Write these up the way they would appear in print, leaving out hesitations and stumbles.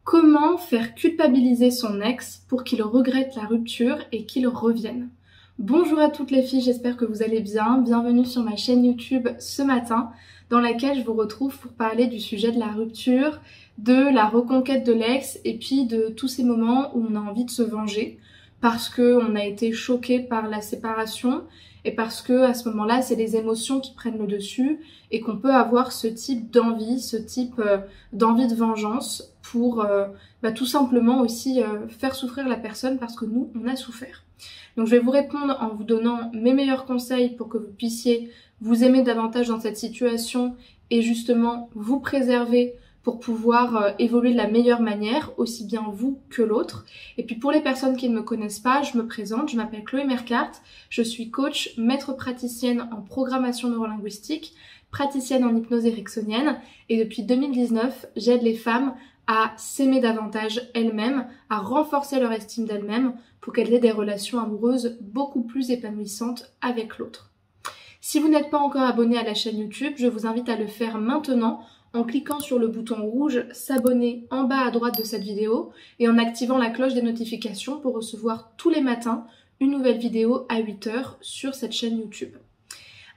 Comment faire culpabiliser son ex pour qu'il regrette la rupture et qu'il revienne? Bonjour à toutes les filles, j'espère que vous allez bien. Bienvenue sur ma chaîne YouTube ce matin dans laquelle je vous retrouve pour parler du sujet de la rupture, de la reconquête de l'ex et puis de tous ces moments où on a envie de se venger parce qu'on a été choqué par la séparation et parce que à ce moment-là, c'est les émotions qui prennent le dessus et qu'on peut avoir ce type d'envie, d'envie de vengeance pour tout simplement aussi faire souffrir la personne parce que nous, on a souffert. Donc je vais vous répondre en vous donnant mes meilleurs conseils pour que vous puissiez vous aimer davantage dans cette situation et justement vous préserver pour pouvoir évoluer de la meilleure manière, aussi bien vous que l'autre. Et puis pour les personnes qui ne me connaissent pas, je me présente, je m'appelle Chloé Mercart, je suis coach, maître praticienne en programmation neurolinguistique, praticienne en hypnose ericksonienne et depuis 2019, j'aide les femmes à s'aimer davantage elles-mêmes, à renforcer leur estime d'elles-mêmes pour qu'elles aient des relations amoureuses beaucoup plus épanouissantes avec l'autre. Si vous n'êtes pas encore abonné à la chaîne YouTube, je vous invite à le faire maintenant en cliquant sur le bouton rouge s'abonner en bas à droite de cette vidéo et en activant la cloche des notifications pour recevoir tous les matins une nouvelle vidéo à 8 h sur cette chaîne YouTube.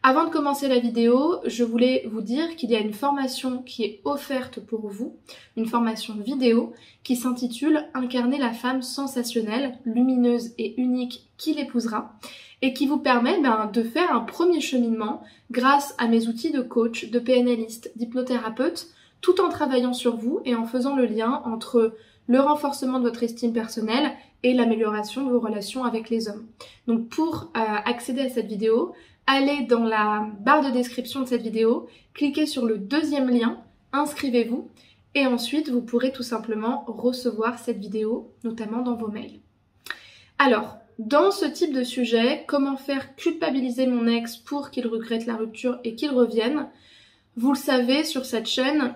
Avant de commencer la vidéo, je voulais vous dire qu'il y a une formation qui est offerte pour vous, une formation vidéo qui s'intitule « Incarner la femme sensationnelle, lumineuse et unique qui l'épousera » et qui vous permet de faire un premier cheminement grâce à mes outils de coach, de PNListe, d'hypnothérapeute, tout en travaillant sur vous et en faisant le lien entre le renforcement de votre estime personnelle et l'amélioration de vos relations avec les hommes. Donc pour accéder à cette vidéo, allez dans la barre de description de cette vidéo, cliquez sur le deuxième lien, inscrivez-vous et ensuite vous pourrez tout simplement recevoir cette vidéo, notamment dans vos mails. Alors, dans ce type de sujet, comment faire culpabiliser mon ex pour qu'il regrette la rupture et qu'il revienne, vous le savez sur cette chaîne,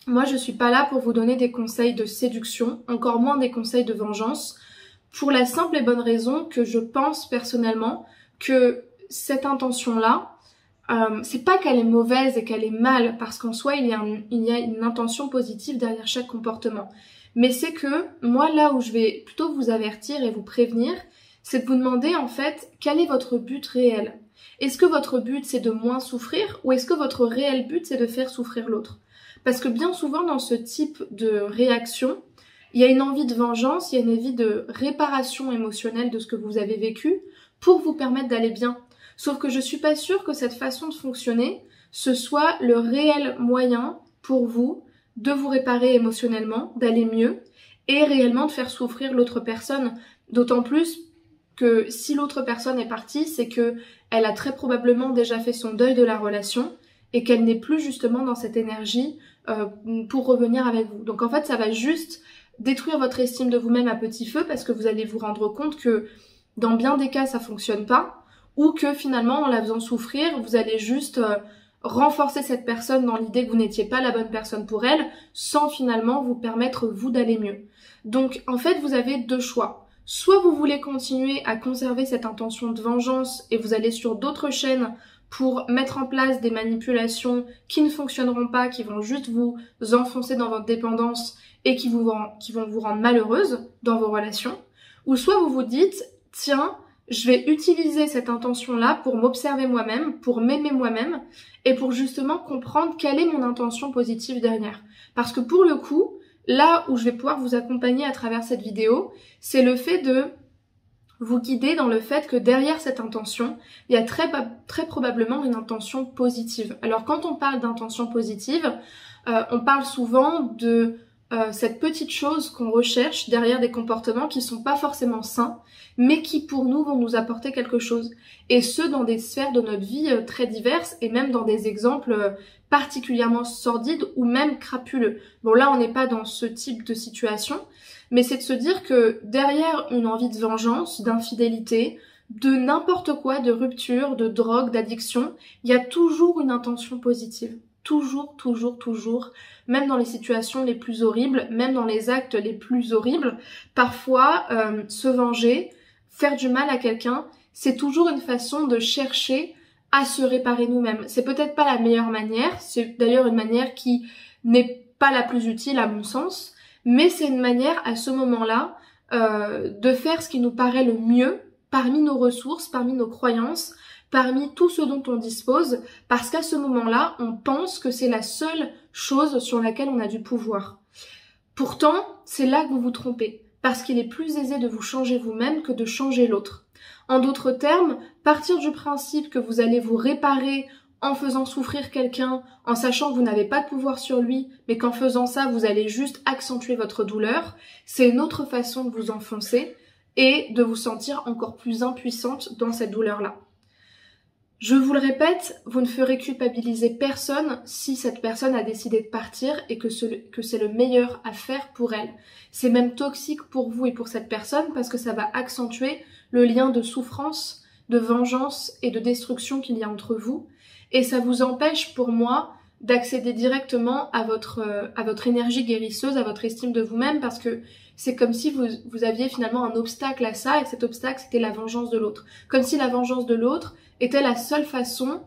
moi je suis pas là pour vous donner des conseils de séduction, encore moins des conseils de vengeance, pour la simple et bonne raison que je pense personnellement que cette intention-là, c'est pas qu'elle est mauvaise et qu'elle est mal, parce qu'en soi, il y a une intention positive derrière chaque comportement. Mais c'est que, moi, là où je vais plutôt vous avertir et vous prévenir, c'est de vous demander, en fait, quel est votre but réel? Est-ce que votre but, c'est de moins souffrir, ou est-ce que votre réel but, c'est de faire souffrir l'autre? Parce que bien souvent, dans ce type de réaction, il y a une envie de vengeance, il y a une envie de réparation émotionnelle de ce que vous avez vécu, pour vous permettre d'aller bien. Sauf que je suis pas sûre que cette façon de fonctionner, ce soit le réel moyen pour vous de vous réparer émotionnellement, d'aller mieux et réellement de faire souffrir l'autre personne. D'autant plus que si l'autre personne est partie, c'est que elle a très probablement déjà fait son deuil de la relation et qu'elle n'est plus justement dans cette énergie pour revenir avec vous. Donc en fait, ça va juste détruire votre estime de vous-même à petit feu parce que vous allez vous rendre compte que dans bien des cas, ça fonctionne pas. Ou que finalement, en la faisant souffrir, vous allez juste renforcer cette personne dans l'idée que vous n'étiez pas la bonne personne pour elle, sans finalement vous permettre, vous, d'aller mieux. Donc, en fait, vous avez deux choix. Soit vous voulez continuer à conserver cette intention de vengeance et vous allez sur d'autres chaînes pour mettre en place des manipulations qui ne fonctionneront pas, qui vont juste vous enfoncer dans votre dépendance et qui vont vous rendre malheureuse dans vos relations. Ou soit vous vous dites, tiens, je vais utiliser cette intention-là pour m'observer moi-même, pour m'aimer moi-même et pour justement comprendre quelle est mon intention positive derrière. Parce que pour le coup, là où je vais pouvoir vous accompagner à travers cette vidéo, c'est le fait de vous guider dans le fait que derrière cette intention, il y a très probablement une intention positive. Alors quand on parle d'intention positive, on parle souvent de cette petite chose qu'on recherche derrière des comportements qui sont pas forcément sains, mais qui pour nous vont nous apporter quelque chose. Et ce, dans des sphères de notre vie très diverses et même dans des exemples particulièrement sordides ou même crapuleux. Bon là, on n'est pas dans ce type de situation, mais c'est de se dire que derrière une envie de vengeance, d'infidélité, de n'importe quoi, de rupture, de drogue, d'addiction, il y a toujours une intention positive. Toujours, toujours, toujours, même dans les situations les plus horribles, même dans les actes les plus horribles, parfois se venger, faire du mal à quelqu'un, c'est toujours une façon de chercher à se réparer nous-mêmes. C'est peut-être pas la meilleure manière, c'est d'ailleurs une manière qui n'est pas la plus utile à mon sens, Mais c'est une manière à ce moment-là de faire ce qui nous paraît le mieux parmi nos ressources, parmi nos croyances, parmi tout ce dont on dispose, parce qu'à ce moment-là, on pense que c'est la seule chose sur laquelle on a du pouvoir. Pourtant, c'est là que vous vous trompez, parce qu'il est plus aisé de vous changer vous-même que de changer l'autre. En d'autres termes, partir du principe que vous allez vous réparer en faisant souffrir quelqu'un, en sachant que vous n'avez pas de pouvoir sur lui, mais qu'en faisant ça, vous allez juste accentuer votre douleur, c'est une autre façon de vous enfoncer et de vous sentir encore plus impuissante dans cette douleur-là. Je vous le répète, vous ne ferez culpabiliser personne si cette personne a décidé de partir et que c'est le meilleur à faire pour elle. C'est même toxique pour vous et pour cette personne parce que ça va accentuer le lien de souffrance, de vengeance et de destruction qu'il y a entre vous. Et ça vous empêche, pour moi, d'accéder directement à votre énergie guérisseuse, à votre estime de vous-même, parce que c'est comme si vous aviez finalement un obstacle à ça, et cet obstacle, c'était la vengeance de l'autre. Comme si la vengeance de l'autre était la seule façon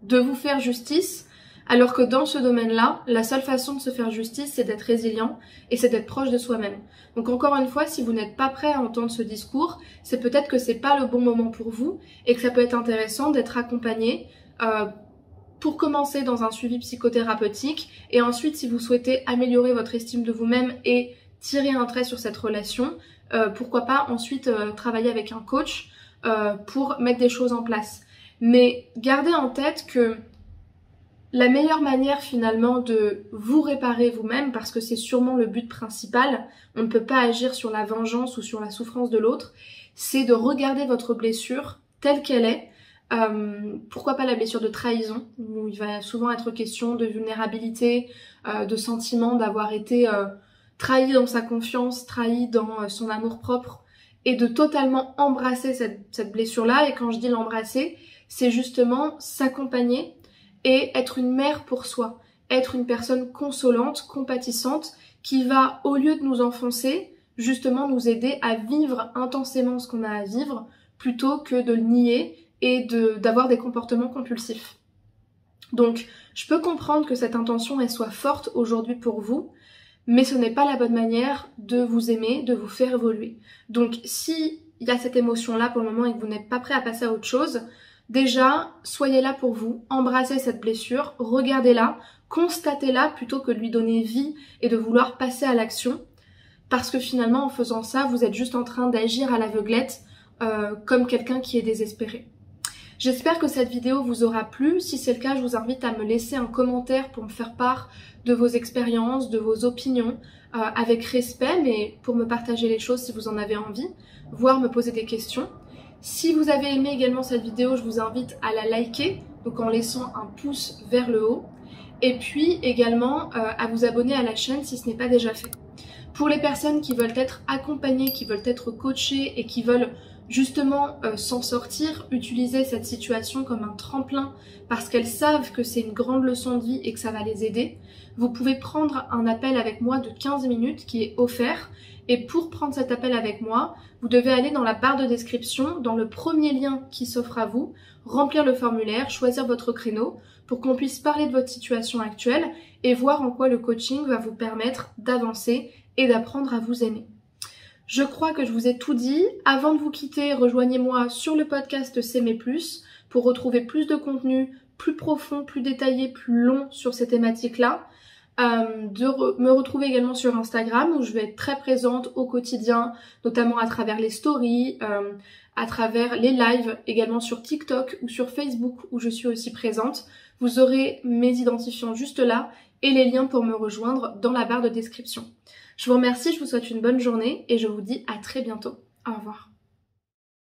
de vous faire justice, alors que dans ce domaine-là, la seule façon de se faire justice, c'est d'être résilient et c'est d'être proche de soi-même. Donc encore une fois, si vous n'êtes pas prêt à entendre ce discours, c'est peut-être que c'est pas le bon moment pour vous et que ça peut être intéressant d'être accompagné pour commencer dans un suivi psychothérapeutique et ensuite si vous souhaitez améliorer votre estime de vous-même et tirer un trait sur cette relation, pourquoi pas ensuite travailler avec un coach pour mettre des choses en place. Mais gardez en tête que la meilleure manière finalement de vous réparer vous-même, parce que c'est sûrement le but principal, on ne peut pas agir sur la vengeance ou sur la souffrance de l'autre, c'est de regarder votre blessure telle qu'elle est. Pourquoi pas la blessure de trahison, où il va souvent être question de vulnérabilité, de sentiment d'avoir été trahi dans sa confiance, trahi dans son amour-propre, et de totalement embrasser cette blessure-là. Et quand je dis l'embrasser, c'est justement s'accompagner et être une mère pour soi, être une personne consolante, compatissante, qui va, au lieu de nous enfoncer, justement nous aider à vivre intensément ce qu'on a à vivre, plutôt que de le nier et d'avoir des comportements compulsifs. Donc, je peux comprendre que cette intention elle soit forte aujourd'hui pour vous, mais ce n'est pas la bonne manière de vous aimer, de vous faire évoluer. Donc, si il y a cette émotion-là pour le moment et que vous n'êtes pas prêt à passer à autre chose, déjà, soyez là pour vous, embrassez cette blessure, regardez-la, constatez-la plutôt que de lui donner vie et de vouloir passer à l'action, parce que finalement, en faisant ça, vous êtes juste en train d'agir à l'aveuglette comme quelqu'un qui est désespéré. J'espère que cette vidéo vous aura plu. Si c'est le cas, je vous invite à me laisser un commentaire pour me faire part de vos expériences, de vos opinions, avec respect, mais pour me partager les choses si vous en avez envie, voire me poser des questions. Si vous avez aimé également cette vidéo, je vous invite à la liker, donc en laissant un pouce vers le haut, et puis également à vous abonner à la chaîne si ce n'est pas déjà fait. Pour les personnes qui veulent être accompagnées, qui veulent être coachées et qui veulent justement s'en sortir, utiliser cette situation comme un tremplin parce qu'elles savent que c'est une grande leçon de vie et que ça va les aider, vous pouvez prendre un appel avec moi de 15 minutes qui est offert. Et pour prendre cet appel avec moi, vous devez aller dans la barre de description, dans le premier lien qui s'offre à vous, remplir le formulaire, choisir votre créneau pour qu'on puisse parler de votre situation actuelle et voir en quoi le coaching va vous permettre d'avancer et d'apprendre à vous aimer. Je crois que je vous ai tout dit. Avant de vous quitter, rejoignez-moi sur le podcast S'aimer plus pour retrouver plus de contenu plus profond, plus détaillé, plus long sur ces thématiques-là. Me retrouver également sur Instagram où je vais être très présente au quotidien, notamment à travers les stories, à travers les lives, également sur TikTok ou sur Facebook où je suis aussi présente. Vous aurez mes identifiants juste là et les liens pour me rejoindre dans la barre de description. Je vous remercie, je vous souhaite une bonne journée et je vous dis à très bientôt. Au revoir.